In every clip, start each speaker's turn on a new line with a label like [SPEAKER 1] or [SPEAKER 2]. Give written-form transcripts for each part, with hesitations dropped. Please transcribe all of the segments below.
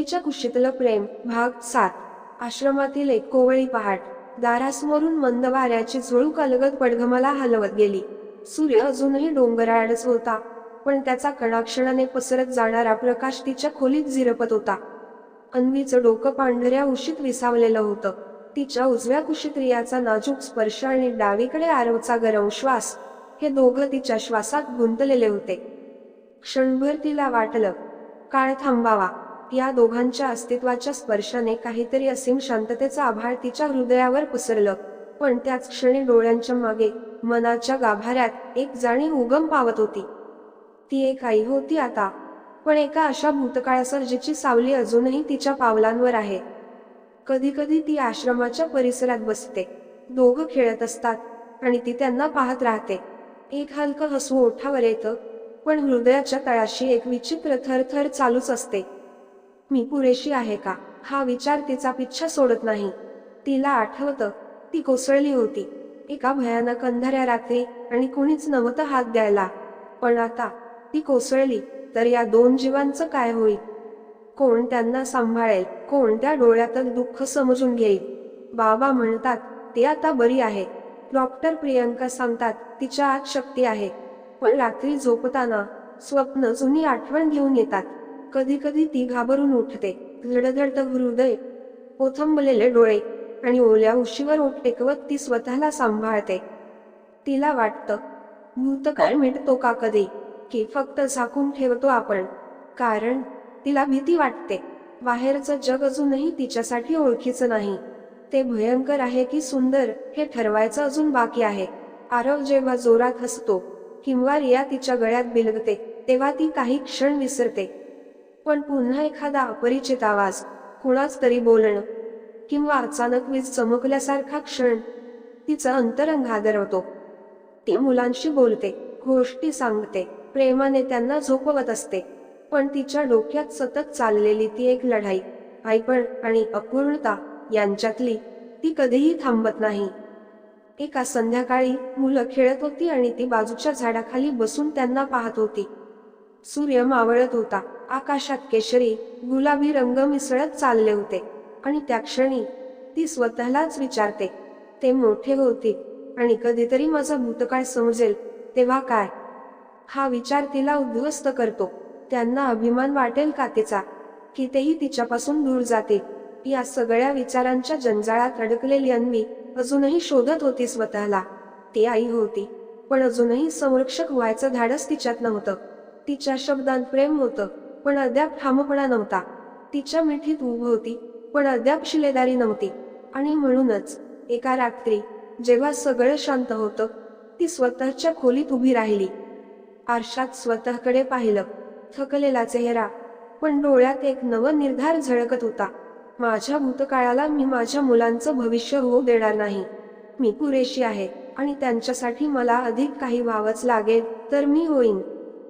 [SPEAKER 1] पूर्वीच्या कुशीतलं प्रेम भाग 7। आश्रमातील एक कोवळी पहाट। दारासमोरून मंद वाऱ्याची झुळूक अलगद पडघमाला हलवत गेली। सूर्य अजूनही डोंगराआडच होता, पण त्याचा कणाक्षणाने पसरत जाणारा प्रकाश तिच्या खोलीत झिरपत होता। अन्वीचं डोकं पांढऱ्या उशीत विसावलेलं होतं। तिच्या उजव्या कुशीत रियाचा नाजूक स्पर्श आणि डावीकडे आरवचा गरम श्वास, हे दोघं तिच्या श्वासात गुंतलेले होते। क्षणभर तिला वाटलं, काळ थांबावा। या दोघांच्या अस्तित्वाच्या स्पर्शाने काहीतरी असीम शांततेचं आभाळ तिच्या हृदयावर पसरलं, पण त्याच क्षणी डोळ्यांच्या मागे, मनाच्या गाभाऱ्यात एक जाणीव उगम पावत होती। ती एक आई होती आता, पण एका अशा भूतकाळासर जिची सावली अजूनही तिच्या पावलांवर आहे। कधी कधी ती आश्रमाच्या परिसरात बसते, दोघं खेळत असतात आणि ती त्यांना पाहत राहते। एक हलकं हसू ओठावर येतं, पण हृदयाच्या तळाशी एक विचित्र थरथर चालूच असते। मी पुरेशी आहे का, हा विचार तिचा पिच्छा सोडत नाही। तिला आठवतं, ती कोसळली होती एका भयानक अंधाऱ्या रात्री आणि कुणीच नव्हतं हात द्यायला। पण आता ती कोसळली तर या दोन जीवांचं काय होईल? कोण त्यांना सांभाळेल? कोण त्या डोळ्यातलं दुःख समजून घेईल? बाबा म्हणतात ती आता बरी आहे, डॉक्टर प्रियंका सांगतात तिच्या आत शक्ती आहे, पण रात्री झोपताना स्वप्न जुनी आठवण घेऊन येतात। कधी कधी ती घाबरून उठते, धडधडतं हृदय, ओथंबलेले डोळे आणि ओल्या उशीवर ओठ टेकवत ती स्वतःला सांभाळते। तिला वाटतं, भूतकाळ मिटतो का कधी, की फक्त झाकून ठेवतो आपण? कारण तिला भीती वाटते, बाहेरचं जग अजूनही तिच्यासाठी ओळखीचं नाही। ते भयंकर आहे की सुंदर, हे ठरवायचं अजून बाकी आहे। आरव जेव्हा जोरात हसतो किंवा रिया तिच्या गळ्यात बिलगते, तेव्हा ती काही क्षण विसरते। पण पुन्हा एखादा अपरिचित आवाज, कुणाच तरी बोलणं, किंवा अचानक वीज चमकल्यासारखा क्षण, तिचं अंतरंग हादरवतो। ती मुलांशी बोलते, गोष्टी सांगते, प्रेमाने त्यांना झोपवत असते, पण तिच्या डोक्यात सतत चाललेली ती एक लढाई, आईपण आणि अपूर्णता यांच्यातली, ती कधीही थांबत नाही। एका संध्याकाळी मुलं खेळत होती आणि ती बाजूच्या झाडाखाली बसून त्यांना पाहत होती। सूर्य मावळत होता, आकाशात केशरी, गुलाबी रंग मिसळत चालले होते, आणि त्या क्षणी ती स्वतःलाच विचारते, ते मोठे होतील आणि कधीतरी माझा भूतकाळ समजेल तेव्हा काय? हा विचार तिला उद्ध्वस्त करतो। त्यांना अभिमान वाटेल का तिचा, की तेही तिच्यापासून दूर जातील? या सगळ्या विचारांच्या जंजाळात अडकलेली अन्वी अजूनही शोधत होती स्वतःला। ती आई होती, पण अजूनही संरक्षक व्हायचं धाडस तिच्यात नव्हतं। तिच्या शब्दांत प्रेम होतं, पण अद्याप ठामपणा नव्हता। तिच्या मिठीत ऊब होती, पण अद्याप शिलेदारी नव्हती। आणि म्हणूनच एका रात्री, जेव्हा सगळं शांत होतं, ती स्वतःच्या खोलीत उभी राहिली। आरशात स्वतःकडे पाहिलं, थकलेला चेहरा, पण डोळ्यात एक नवं निर्धार झळकत होता। माझ्या भूतकाळाला मी माझ्या मुलांचं भविष्य होऊ देणार नाही। मी पुरेशी आहे, आणि त्यांच्यासाठी मला अधिक काही व्हावंच लागेल तर मी होईन।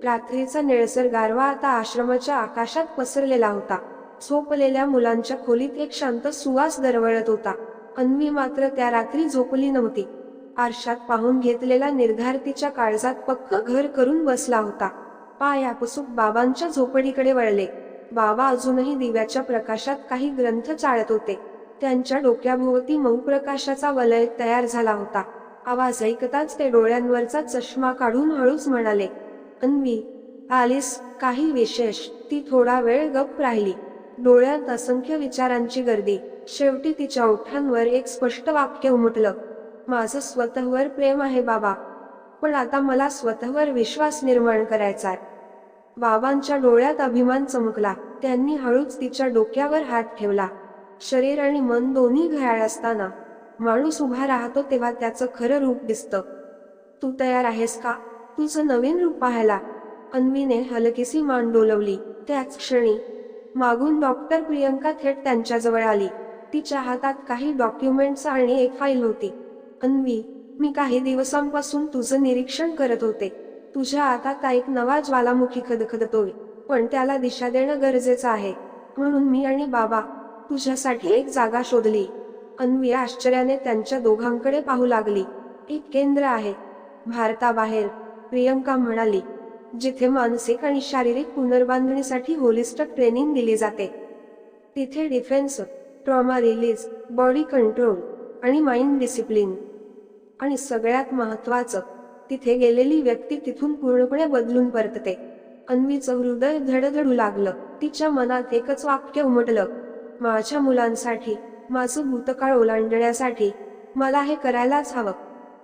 [SPEAKER 1] रात्रीचा निळसर गारवा आता आश्रमाच्या आकाशात पसरलेला होता। झोपलेल्या मुलांच्या खोलीत एक शांत सुवास दरवळत होता। अन्वी मात्र त्या रात्री झोपली नव्हती। आरशात पाहून घेतलेला निर्धार तिच्या काळजात पक्कं घर करून बसला होता। पाय आपसूक बाबांच्या झोपडीकडे वळले। बाबा अजूनही दिव्याच्या प्रकाशात काही ग्रंथ चाळत होते। त्यांच्या डोक्याभोवती मऊ प्रकाशाचा वलय तयार झाला होता। आवाज ऐकताच ते डोळ्यांवरचा चष्मा काढून हळूच म्हणाले, अन्वी, आलीस? काही विशेष? ती थोडा वेळ गप्प राहिली, डोळ्यात असंख्य विचारांची गर्दी। शेवटी तिच्या ओठांवर एक स्पष्ट वाक्य उमटलं, माझं स्वतःवर प्रेम आहे बाबा, पण आता मला स्वतःवर विश्वास निर्माण करायचाय। बाबांच्या डोळ्यात अभिमान चमकला, त्यांनी हळूच तिच्या डोक्यावर हात ठेवला। शरीर आणि मन दोन्ही घायाळ असताना माणूस उभा राहतो तेव्हा त्याचं खरं रूप दिसतं। तू तयार आहेस का, तुझं नवीन रूप पाहायला? अन्वीने हलकीशी मान डोलवली। त्याच क्षणी मागून डॉक्टर प्रियंका थेट त्यांच्याजवळ आली। तिच्या हातात काही डॉक्युमेंट्स आणि एक फाईल होती। अन्वी, मी काही दिवसांपासून तुझं निरीक्षण करत होते। तुझ्या हातात एक नवा ज्वालामुखी खदखदतोय, पण त्याला दिशा देणं गरजेचं आहे। म्हणून मी आणि बाबा तुझ्यासाठी एक जागा शोधली। अन्वी आश्चर्याने त्यांच्या दोघांकडे पाहू लागली। एक केंद्र आहे भारताबाहेर, प्रियंका म्हणाली, जिथे मानसिक आणि शारीरिक पुनर्बांधणीसाठी होलिस्टिक ट्रेनिंग दिली जाते। तिथे defence, trauma release, body control आणि माइंड डिसिप्लिन. आणि सगळ्यात महत्त्वाचं, तिथे गेलेली व्यक्ती तिथून पूर्णपणे बदलून परतते. अन्वीचं हृदय धडधडू लागलं. तिच्या मनात एकच वाक्य उमटलं, माझ्या मुलांसाठी, माझं भूतकाळ ओलांडण्यासाठी मला हे करायलाच हवं.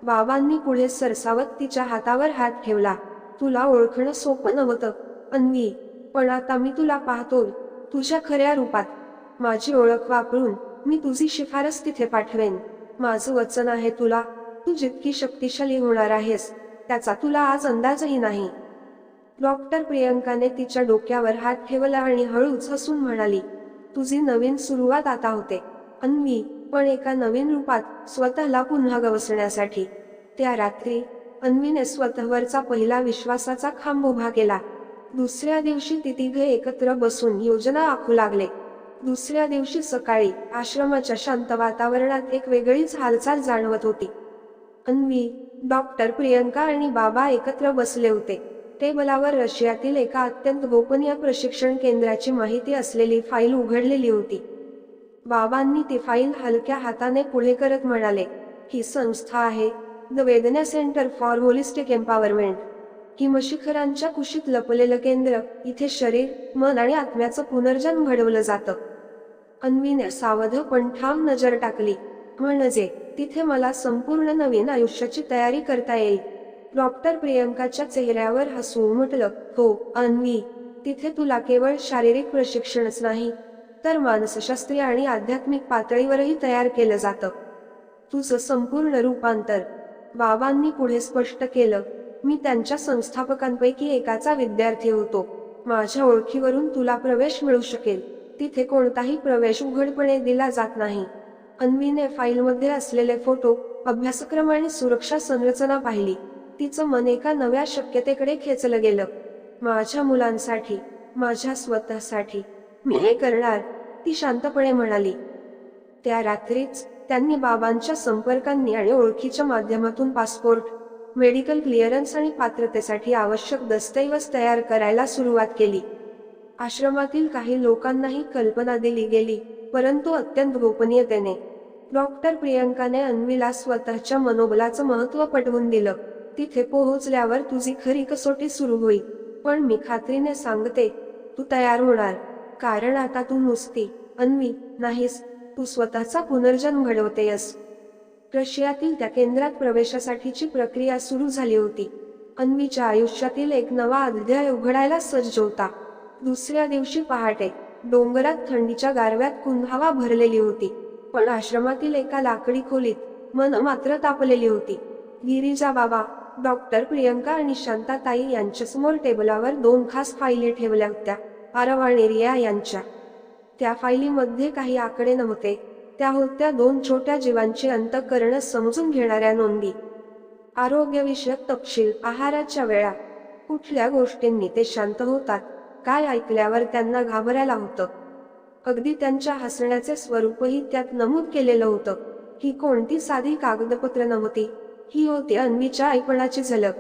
[SPEAKER 1] बाबांनी पुढे सरसावत तिच्या हातावर हात ठेवला. तुला ओळखणं सोपं नव्हतं अन्वी, पण आता मी तुला पाहतोय तुझ्या खऱ्या रूपात. माझी ओळख वापरून मी तुझी शिफारस तिथे पाठवेन. माझं वचन आहे तुला, तू जितकी शक्तिशाली होणार आहेस त्याचा तुला आज अंदाजही नाही. डॉक्टर प्रियंकाने तिच्या डोक्यावर हात ठेवला आणि हळूच हसून म्हणाली, तुझी नवीन सुरुवात आता होते अन्वी, पण एका नवीन रूपात, स्वतःला पुन्हा गवसण्यासाठी. त्या रात्री अन्वीने स्वतःवरचा पहिला विश्वासाचा खांब उभा केला. दुसऱ्या दिवशी ती तिघे एकत्र बसून योजना आखू लागले. दुसऱ्या दिवशी सकाळी आश्रमाच्या शांत वातावरणात एक वेगळीच हालचाल जाणवत होती. अन्वी, डॉक्टर प्रियंका आणि बाबा एकत्र बसले होते. टेबलावर रशियातील एका अत्यंत गोपनीय प्रशिक्षण केंद्राची माहिती असलेली फाईल उघडलेली होती. बाबांनी ती फाईल हलक्या हाताने पुढे करत म्हणाले, ही संस्था आहे द वेदना सेंटर फॉर होलिस्टिक एम्पॉवरमेंट. हिमशिखरांच्या कुशीत लपलेलं केंद्र. इथे शरीर, मन आणि आत्म्याचं पुनर्जन्म घडवलं जातं. अन्वीने सावध पण ठाम नजर टाकली. म्हणजे तिथे मला संपूर्ण नवीन आयुष्याची तयारी करता येईल. डॉक्टर प्रियंकाच्या चेहऱ्यावर हसू उमटलं. हो अन्वी, तिथे तुला केवळ शारीरिक प्रशिक्षणच नाही, तर मानसशास्त्रीय आणि आध्यात्मिक पातळीवरही तयार केलं जातं. तुझं संपूर्ण रूपांतर. बाबांनी पुढे स्पष्ट केलं, मी त्यांच्या संस्थापकांपैकी एकाचा विद्यार्थी होतो. माझ्या ओळखीवरून तुला प्रवेश मिळू शकेल. तिथे कोणताही प्रवेश उघडपणे दिला जात नाही. अन्वीने फाईलमध्ये असलेले फोटो, अभ्यासक्रम आणि सुरक्षा संरचना पाहिली. तिचं मन एका नव्या शक्यतेकडे खेचलं गेलं. माझ्या मुलांसाठी, माझ्या स्वतःसाठी मी हे करणार, ती शांतपणे म्हणाली. त्या रात्रीच त्यांनी बाबांच्या संपर्कांनी आणि ओळखीच्या माध्यमातून पासपोर्ट, मेडिकल क्लिअरन्स आणि पात्रतेसाठी आवश्यक दस्तऐवज तयार करायला सुरुवात केली. आश्रमातील काही लोकांनाही कल्पना दिली गेली, परंतु अत्यंत गोपनीयतेने. डॉक्टर प्रियंकाने अन्वीला स्वतःच्या मनोबलाचं महत्त्व पटवून दिलं. तिथे पोहोचल्यावर तुझी खरी कसोटी सुरू होईल, पण मी खात्रीने सांगते, तू तयार होणार. कारण आता तू नुसती अन्वी नाहीस, तू स्वतःचा पुनर्जन्म घडवतेयस. रशियातील त्या केंद्रात प्रवेशासाठीची प्रक्रिया सुरू झाली होती. अन्वीच्या आयुष्यातील एक नवा अध्याय उघडायला सज्ज होता. दुसऱ्या दिवशी पहाटे डोंगरात थंडीच्या गारव्यात कुंभावा भरलेली होती, पण आश्रमातील एका लाकडी खोलीत मन मात्र तापलेली होती. गिरिजा बाबा, डॉक्टर प्रियंका आणि शांताताई यांच्यासमोर टेबलावर 2 खास फाईली ठेवल्या होत्या, आरव आणि रिया यांच्या. त्या फाईलीमध्ये काही आकडे नव्हते, त्या होत्या 2 छोट्या जीवांची अंतःकरण समजून घेणाऱ्या नोंदी. आरोग्यविषयक तपशील, आहाराच्या वेळा, कुठल्या गोष्टींनी ते शांत होतात, काय ऐकल्यावर त्यांना घाबरायला होतं. अगदी त्यांच्या हसण्याचे स्वरूपही त्यात नमूद केलेलं होतं. ही कोणती साधी कागदपत्र नव्हती, ही होती अन्वीच्या ऐपणाची झलक.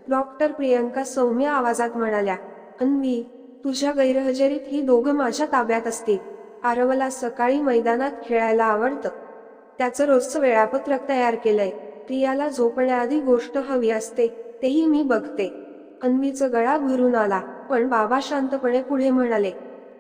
[SPEAKER 1] डॉक्टर प्रियंका सौम्य आवाजात म्हणाल्या, अन्वी, तुझ्या गैरहजेरीत ही दोघं माझ्या ताब्यात असतील. आरवला सकाळी मैदानात खेळायला आवडतं, त्याचं रोजचं वेळापत्रक तयार केलंय. प्रियाला झोपण्याआधी गोष्ट हवी असते, तेही मी बघते. अन्वीचं गळा भरून आला, पण बाबा शांतपणे पुढे म्हणाले,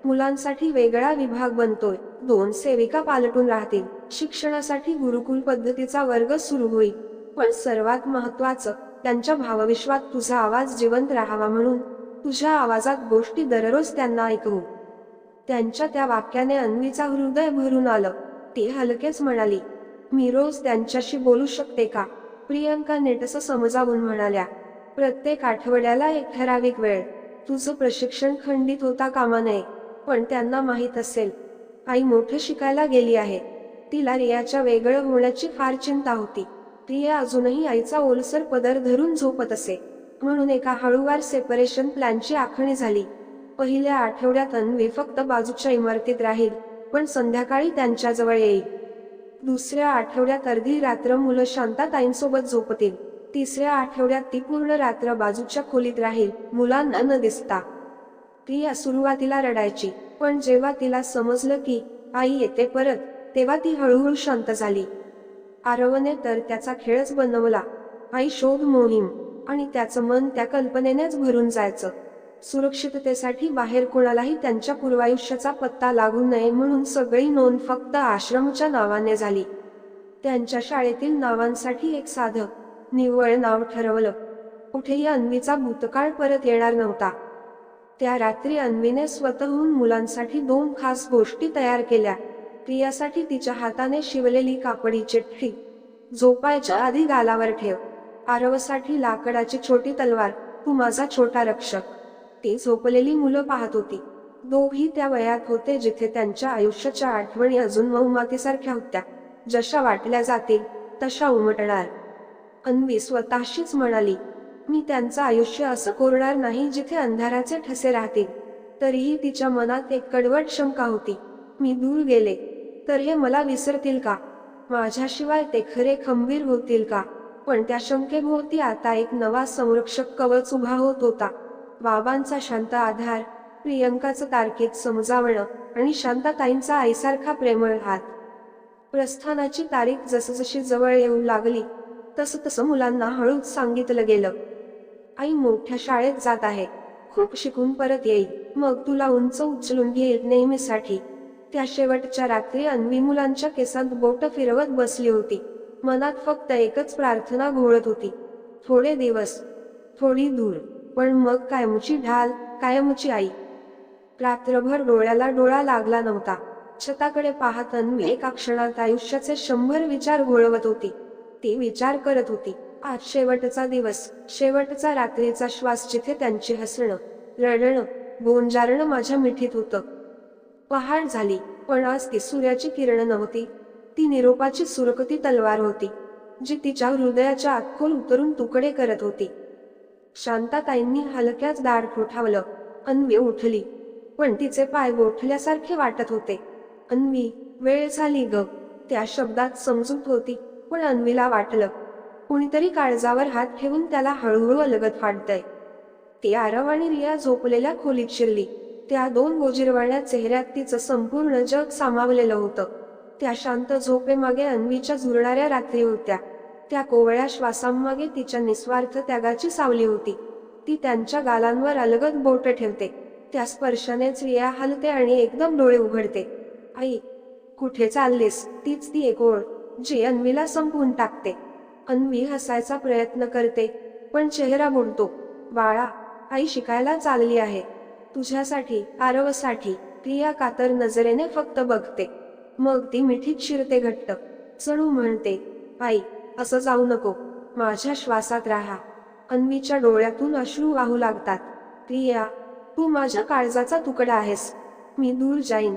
[SPEAKER 1] मुलांसाठी वेगळा विभाग बनतोय, 2 सेविका पालटून राहतील, शिक्षणासाठी गुरुकुल पद्धतीचा वर्ग सुरू होईल, पण सर्वात महत्त्वाचं, त्यांच्या भावविश्वात तुझा आवाज जिवंत राहावा म्हणून, तुझ्या आवाजात गोष्टी दररोज त्यांना ऐकवू. त्यांच्या त्या वाक्याने अन्वीचा हृदय भरून आलं. ती हलकेच म्हणाली, मी रोज त्यांच्याशी बोलू शकते का? प्रियंका नेटसं समजावून म्हणाल्या, प्रत्येक आठवड्याला एक ठराविक वेळ. तुझं प्रशिक्षण खंडित होता कामा नये. पण त्यांना माहीत असेल, आई मोठं शिकायला गेली आहे. तिला रियाच्या वेगळं होण्याची फार चिंता होती. रिया अजूनही आईचा ओलसर पदर धरून झोपत असे, म्हणून एका हळूवार सेपरेशन प्लॅनची आखणी झाली. पहिल्या आठवड्यात अन्वी फक्त बाजूच्या इमारतीत राहील, पण संध्याकाळी त्यांच्याजवळ येईल. दुसऱ्या आठवड्यात अर्धी रात्र मुलं शांताताईंसोबत झोपतील. तिसऱ्या आठवड्यात ती पूर्ण रात्र बाजूच्या खोलीत राहील, मुलांना न दिसता. रिया सुरुवातीला रडायची, पण जेव्हा तिला समजलं की आई येते परत, तेव्हा ती हळूहळू शांत झाली. आरवने तर त्याचा खेळच बनवला. आई शोध मोहीम, आणि त्याचं मन त्या कल्पनेनेच भरून जायचं. सुरक्षिततेसाठी बाहेर कोणालाही त्यांच्या पूर्वायुष्याचा पत्ता लागू नये म्हणून सगळी नोंद फक्त आश्रमच्या नावाने झाली. त्यांच्या शाळेतील नावांसाठी एक साधं, निव्वळ नाव ठरवलं. कुठेही अन्वीचा भूतकाळ परत येणार नव्हता. त्या रात्री अन्वीने स्वतःहून मुलांसाठी 2 खास गोष्टी तयार केल्या. प्रियासाठी तिच्या हाताने शिवलेली कापडी चिठ्ठी, झोपायच्या आधी गालावर ठेव. आरवसाठी लाकडाची छोटी तलवार, तू माझा छोटा रक्षक. ती झोपलेली मुलं पाहत होती. दोघी त्या वयात होते जिथे त्यांच्या आयुष्याच्या आठवणी अजून मऊ मातीसारख्या होत्या, जशा वाटल्या जातील तशा उमटणार. अन्वी स्वतःशीच म्हणाली, मी त्यांचं आयुष्य असं कोरणार नाही जिथे अंधाराचे ठसे राहतील. तरीही तिच्या मनात एक कडवट शंका होती. मी दूर गेले तर हे मला विसरतील का? माझ्याशिवाय ते खरे खंबीर होतील का? पण त्या शंकेभोवती आता एक नवा संरक्षक कवच उभा होत होता. बाबांचा शांत आधार, प्रियंकाचं तार्किक समजावणं, आणि शांताताईंचा आईसारखा प्रेमळ हात. प्रस्थानाची तारीख जसजशी जवळ येऊ लागली तसं मुलांना हळूच सांगितलं गेलं, आई मोठ्या शाळेत जात आहे, खूप शिकून परत येईल, मग तुला उंच उचलून घेईल नेहमीसाठी. त्या शेवटच्या रात्री अन्वी मुलांच्या केसांत बोट फिरवत बसली होती. मनात फक्त एकच प्रार्थना घोळत होती, थोडे दिवस, थोडी दूर, पण मग कायमची ढाल, कायमची आई. रात्रभर डोळ्याला डोळा लागला नव्हता. छताकडे पाहत अन्वी एका क्षणात आयुष्याचे 100 विचार घोळवत होती. ती विचार करत होती, आज शेवटचा दिवस, शेवटचा रात्रीचा श्वास जिथे त्यांची हसणं, रडणं, गोंजारणं माझ्या मिठीत होतं. पहाट झाली, पण आज ती सूर्याची किरण नव्हती. ती निरोपाची सुरकती तलवार होती, जी तिच्या हृदयाच्या आत खोल उतरून तुकडे करत होती. शांताताईंनी हलक्याच दार ठोठावलं. अन्वी उठली, पण तिचे पाय गोठल्यासारखे वाटत होते. अन्वी, वेळ झाली ग. त्या शब्दात समजूत होती, पण अन्वीला वाटलं कुणीतरी काळजावर हात ठेवून त्याला हळूहळू अलगद फाडतंय. ती आरव आणि रिया झोपलेल्या खोलीत शिरली. त्या 2 गोजिरवाण्या चेहऱ्यात तिचं संपूर्ण जग सामावलेलं होतं. त्या शांत झोपेमागे अन्वीच्या झुरणाऱ्या रात्री होत्या. त्या कोवळ्या श्वासांमागे तिच्या निस्वार्थ त्यागाची सावली होती. ती त्यांच्या गालांवर अलगद बोट ठेवते. त्या स्पर्शानेच रिया हलते आणि एकदम डोळे उघडते. आई, कुठे चाललेस? तीच ती एक ओळ जी अन्वीला संपवून टाकते. अन्वी हसायचा प्रयत्न करते, पण चेहरा बुडतो. बाळा, आई शिकायला चालली आहे. तुझ्यासाठी, आरवसाठी. प्रिया कातर नजरेने फक्त बघते. मग ती मिठीत शिरते घट्ट. चणू म्हणते, आई, असं जाऊ नको. माझ्या श्वासात राहा. अन्वीच्या डोळ्यातून अश्रू वाहू लागतात. प्रिया, तू माझ्या काळजाचा तुकडा आहेस. मी दूर जाईन,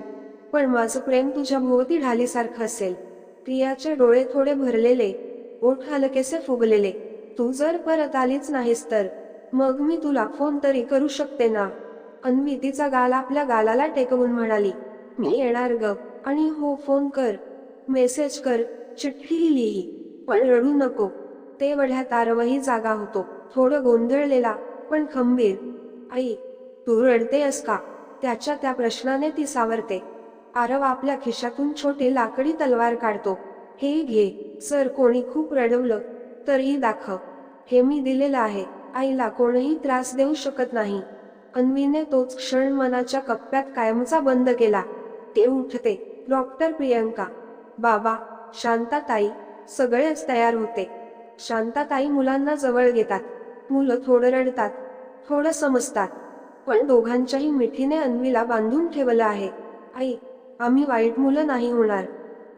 [SPEAKER 1] पण माझं प्रेम तुझ्या भोवती ढालीसारखं असेल. प्रियाचे डोळे थोडे भरलेले, ओठ हलकेसे फुगलेले. तू जर परत आलीच नाहीस तर मग मी तुला फोन तरी करू शकते ना? अन्वी तिचा गाल आपल्या गालाला टेकवून म्हणाली, मी येणार ग. आणि हो, फोन कर, मेसेज कर, चिठ्ठीही लिही, पण रडू नको. ते वढ्यात आरवही जागा होतो, थोडं गोंधळलेला पण खंबीर. आई, तू रडतेयस का? त्याच्या त्या प्रश्नाने ती सावरते. आरव आपल्या खिशातून छोटी लाकडी तलवार काढतो. हे घे, सर कोणी खूप रडवलं तरीही दाखव. हे मी दिलेलं आहे. आईला कोणीही त्रास देऊ शकत नाही. अन्वीने तोच क्षण मनाच्या कप्प्यात कायमचा बंद केला. ते उठते. डॉक्टर प्रियंका, बाबा, शांताताई, सगळेच तयार होते. शांताताई मुलांना जवळ घेतात. मुलं थोडं रडतात, थोडं समजतात, पण दोघांच्याही मिठीने अन्वीला बांधून ठेवलं आहे. आई, आम्ही वाईट मुलं नाही होणार.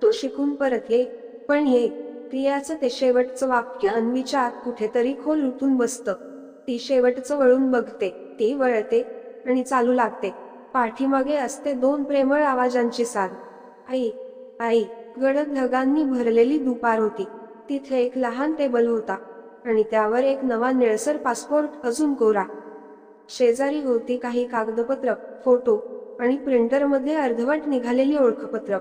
[SPEAKER 1] तो शिकून परत ये, पण ये. प्रियाचं ते शेवटचं वाक्य अन्वीच्या आत कुठेतरी खोल रुतून बसतं. ती शेवटचं वळून बघते. ती वळते आणि चालू लागते. पाठीमागे असते 2 प्रेमळ आवाजांची साद. आई, आई. गडद ढगांनी भरलेली दुपार होती. तिथे एक लहान टेबल होता आणि त्यावर एक नवा निळसर पासपोर्ट अजून कोरा. शेजारी होती काही कागदपत्र, फोटो आणि प्रिंटरमध्ये अर्धवट निघालेली ओळखपत्र.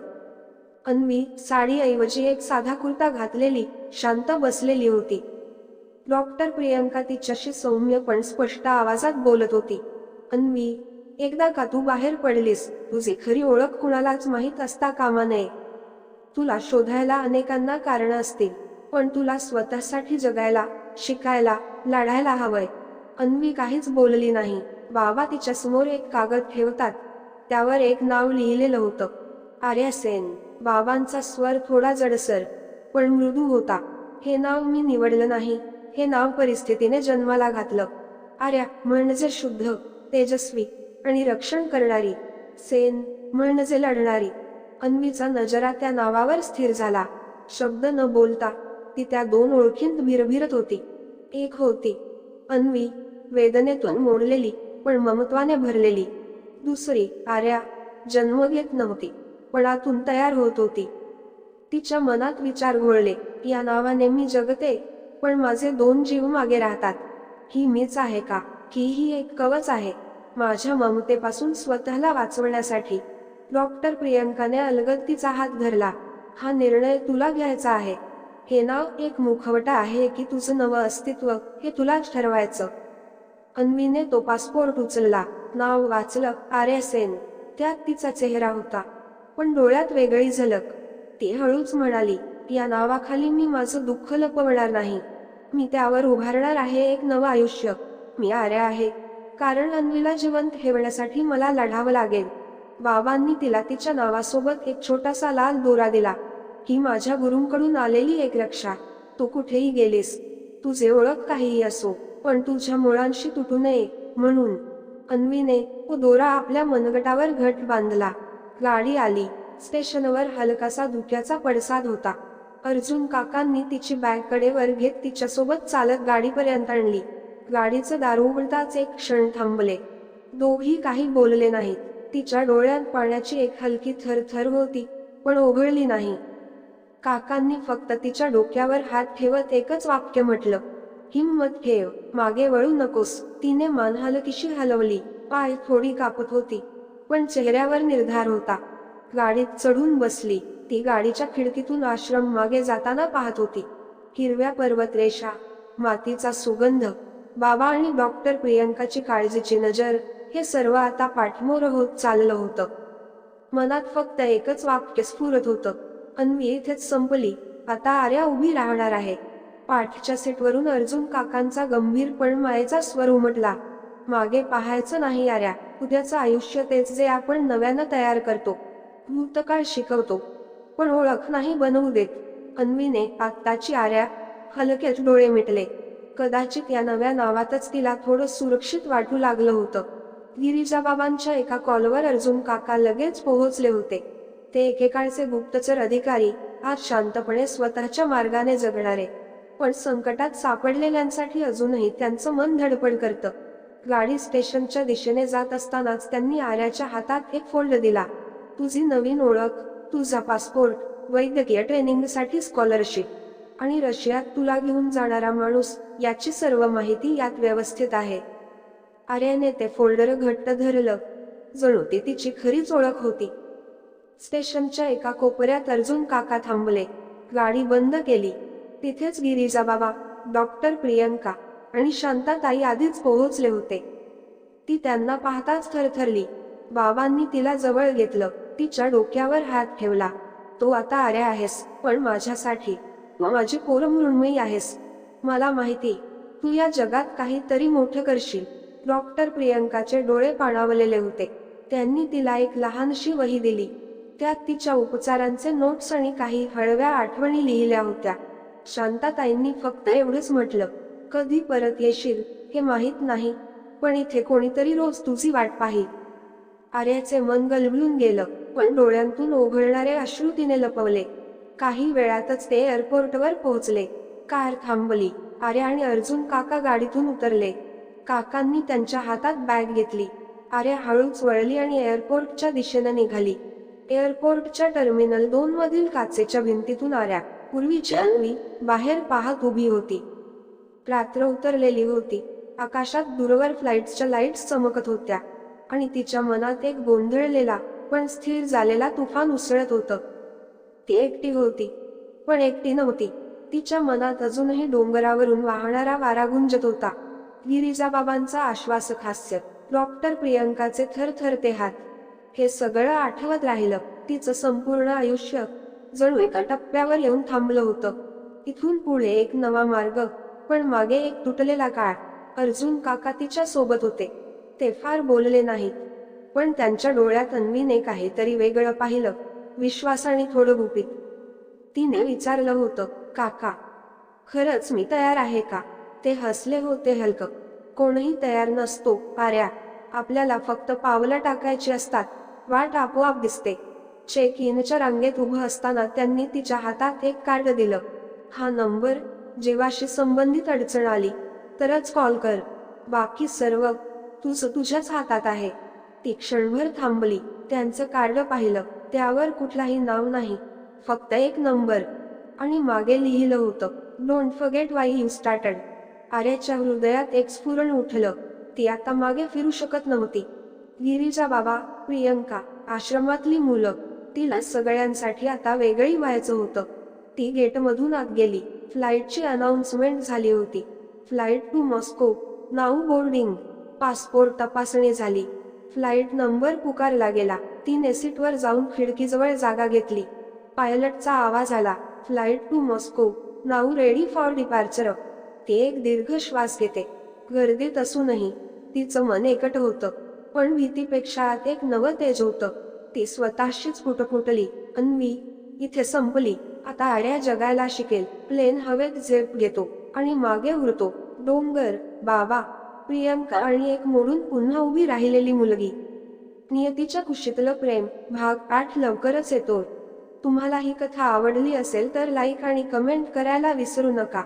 [SPEAKER 1] अन्वी साडीऐवजी एक साधा कुर्ता घातलेली, शांत बसलेली होती. डॉक्टर प्रियंका तिच्याशी सौम्य पण स्पष्ट आवाजात बोलत होती. अन्वी, एकदा का तू बाहेर पडलीस, तुझी खरी ओळख कुणालाच माहीत असता कामा नये. तुला शोधायला अनेकांना कारण असतील, पण तुला स्वतःसाठी जगायला, शिकायला, लढायला हवंय. अन्वी काहीच बोलली नाही. बाबा तिच्या समोर एक कागद ठेवतात. त्यावर एक नाव लिहिलेलं होतं, आर्या सेन. बाबांचा स्वर थोडा जडसर पण मृदू होता. हे नाव मी निवडलं नाही, हे नाव परिस्थितीने जन्माला घातलं. आर्या म्हणजे शुद्ध, तेजस्वी आणि रक्षण करणारी. सेन म्हणजे लढणारी. अन्वीचा नजरा त्या नावावर स्थिर झाला. शब्द न बोलता ती त्या दोन ओळखींत भिरभिरत होती. एक होती अन्वी, वेदनेतून मोडलेली पण ममत्वाने भरलेली. दुसरी आर्या, जन्म घेत नव्हती पण आतून तयार होत होती. तिच्या मनात विचार घोळले, या नावाने मी जगते, पण माझे दोन जीव मागे राहतात. ही मीच आहे का, की ही एक कवच आहे माझ्या ममतेपासून स्वतःला वाचवण्यासाठी? डॉक्टर प्रियंकाने अलगद तिचा हात धरला. हा निर्णय तुला घ्यायचा आहे. हे नाव एक मुखवटा आहे की तुझं नवं अस्तित्व हे तुलाच ठरवायचं. अन्वीने तो पासपोर्ट उचलला. नाव वाचलं, आर्या सेन. त्यात तिचा चेहरा होता, पण डोळ्यात वेगळी झलक. ती हळूच म्हणाली, या नावाखाली मी माझं दुःख लपवणार नाही. मी त्यावर उभारणार आहे एक नवं आयुष्य. मी आर्या आहे, कारण अन्वीला जिवंत ठेवण्यासाठी मला लढावं लागेल. बाबांनी तिला तिच्या नावासोबत एक छोटासा लाल दोरा दिला. ही माझ्या गुरूंकडून आलेली एक रक्षा. तू कुठेही गेलीस, तुझे ओळख काहीही असो, पण तुझ्या मुळांशी तुटू नये म्हणून. अन्वीने तो दोरा आपल्या मनगटावर घट बांधला. गाडी आली. स्टेशनवर हलकासा धुक्याचा पडसाद होता. अर्जुन काकांनी तिची बॅग कडेवर घेत तिच्यासोबत चालत गाडीपर्यंत आणली. गाडीचं दार उघडताच एक क्षण थांबले. दोघी काही बोलले नाहीत. तिच्या डोळ्यात पाण्याची एक हलकी थरथर होती, पण ओघळली नाही. काकांनी फक्त तिच्या डोक्यावर हात ठेवत एकच वाक्य म्हटलं, हिम्मत ठेव, मागे वळू नकोस. तिने मान हलकीशी हलवली. पाय थोडी कापत होती, पण चेहऱ्यावर निर्धार होता. गाडीत चढून बसली. ती गाडीच्या खिडकीतून आश्रम मागे जाताना पाहत होती. हिरव्या पर्वतरेषा, मातीचा सुगंध, बाबा आणि डॉक्टर प्रियंकाची काळजीची नजर, हे सर्व आता पाठमोर होत चाललं होतं. मनात फक्त एकच वाक्य स्फुरत होतं, अन्वी इथेच संपली, आता आर्या उभी राहणार आहे. पाठच्या सीटवरून अर्जुन काकांचा गंभीर पण मायेचा स्वर उमटला, मागे पाहायचं नाही आर्या. उद्याचं आयुष्य तेच जे आपण नव्यानं तयार करतो. भूतकाळ शिकवतो, पण ओळख नाही बनवू देत. अन्वीने आत्ताची आर्या हलकेच डोळे मिटले. कदाचित या नव्या नावातच तिला थोडं सुरक्षित वाटू लागलं होतं. गिरिजाबाबांच्या एका कॉलवर अर्जुन काका लगेच पोहोचले होते. ते एकेकाळचे गुप्तचर अधिकारी, आज शांतपणे स्वतःच्या मार्गाने जगणारे, पण संकटात सापडलेल्यांसाठी अजूनही त्यांचं मन धडपड करतं. गाडी स्टेशनच्या दिशेने जात असतानाच त्यांनी आर्याच्या हातात एक फोल्ड दिला. तुझी नवीन ओळख, तुझा पासपोर्ट, वैद्यकीय ट्रेनिंगसाठी स्कॉलरशिप आणि रशियात तुला घेऊन जाणारा माणूस, याची सर्व माहिती यात व्यवस्थित आहे. आर्याने ते फोल्डर घट्ट धरलं, जणू ती तिची खरीच ओळख होती. स्टेशनच्या एका कोपऱ्यात अर्जुन काका थांबले. गाडी बंद केली. तिथेच गिरिजाबाबा, डॉक्टर प्रियंका आणि शांताताई आधीच पोहोचले होते. ती त्यांना पाहताच थरथरली. बाबांनी तिला जवळ घेतलं, तिच्या डोक्यावर हात ठेवला. तो आता आर्या आहेस, पण माझ्यासाठी माझी पोर मृण्मयी आहेस. मला माहिती, तू या जगात काहीतरी मोठं करशील. डॉक्टर प्रियंकाचे डोळे पाणावलेले होते. त्यांनी तिला एक लहानशी वही दिली. त्यात तिच्या उपचारांचे नोट्स आणि काही हळव्या आठवणी लिहिल्या होत्या. शांताताईंनी फक्त एवढंच म्हटलं, कधी परत येशील हे माहीत नाही, पण इथे कोणीतरी रोज तुझी वाट पाहील. आर्याचे मन गलबलून गेलं, पण डोळ्यांतून ओघळणारे अश्रू तिने लपवले. काही वेळातच ते एअरपोर्टवर पोहोचले. कार थांबली. आर्या आणि अर्जुन काका गाडीतून उतरले. काकांनी त्यांच्या हातात बॅग घेतली. आर्या हळूच वळली आणि एअरपोर्टच्या दिशेने निघाली. एअरपोर्टच्या टर्मिनल 2 मधील काचेच्या भिंतीतून आर्या, पूर्वीची अन्वी, बाहेर पाहत उभी होती. रात्र उतरलेली होती. आकाशात दूरवर फ्लाईट्सच्या लाईट्स चमकत होत्या आणि तिच्या मनात एक गोंधळलेला पण स्थिर झालेला तुफान उसळत होतं. ती एकटी होती, पण एकटी नव्हती. तिच्या मनात अजूनही डोंगरावरून वाहणारा वारा गुंजत होता. गिरिजाबाबांचा आश्वासक हास्य, डॉक्टर प्रियंकाचे थरथरते हात. हे सगळं आठवत राहिलं. तिचं संपूर्ण आयुष्य जणू एका टप्प्यावर येऊन थांबलं होतं. इथून पुढे एक नवा मार्ग, पण मागे एक तुटलेला काळ. अर्जुन काका तिच्या सोबत होते. ते फार बोलले नाहीत, पण त्यांच्या डोळ्यात अन्वीने काहीतरी वेगळं पाहिलं. विश्वासाने थोडं गुपित. तिने विचारलं होतं, काका, खरंच मी तयार आहे का? ते हसले होते हलकं. कोणीही तयार नसतो आर्या. आपल्याला फक्त पावलं टाकायची असतात. वाट आपोआप दिसते. चेक इनच्या रांगेत उभं असताना त्यांनी तिच्या हातात एक कार्ड दिलं. हा नंबर, जीवाशी संबंधित अडचण आली तरच कॉल कर. बाकी सर्व तुझ्याच हातात आहे. ती क्षणभर थांबली. त्यांचं कार्ड पाहिलं. त्यावर कुठलाही नाव नाही, फक्त एक नंबर. आणि मागे लिहिलं होतं, don't forget why you started. आर्याच्या हृदयात एक स्फुरण उठलं. ती आता मागे फिरू शकत नव्हती. गिरीजा बाबा, प्रियंका, आश्रमातली मुलं, तिला सगळ्यांसाठी आता वेगळी व्हायचं होतं. ती गेटमधून आत गेली. फ्लाईटची अनाउन्समेंट झाली होती. Flight to Moscow, now boarding. Passport तपासणी झाली. फ्लाईट नंबर पुकारला गेला. तिने सीटवर जाऊन खिडकीजवळ जागा घेतली. पायलटचा आवाज आला, flight to Moscow, now ready for departure. ती एक दीर्घ श्वास घेते. गर्दीत असूनही तिचं मन एकट होतं, पण भीतीपेक्षा आत एक नवं तेज होतं. ती स्वतःशीच पुटपुटली, अन्वी, इथे संपली. आता आर्या जगायला शिकेल. प्लेन हवेत झेप घेतो आणि मागे उरतो डोंगर, बाबा, प्रियंका आणि एक मोडून पुन्हा उभी राहिलेली मुलगी. नियतीच्या कुशीतलं प्रेम भाग 8 लवकरच येतो. तुम्हाला ही कथा आवडली असेल तर लाईक आणि कमेंट करायला विसरू नका.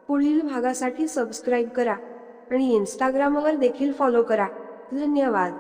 [SPEAKER 1] पुढील भागासाठी सबस्क्राईब करा आणि इंस्टाग्रामवर देखील फॉलो करा. धन्यवाद.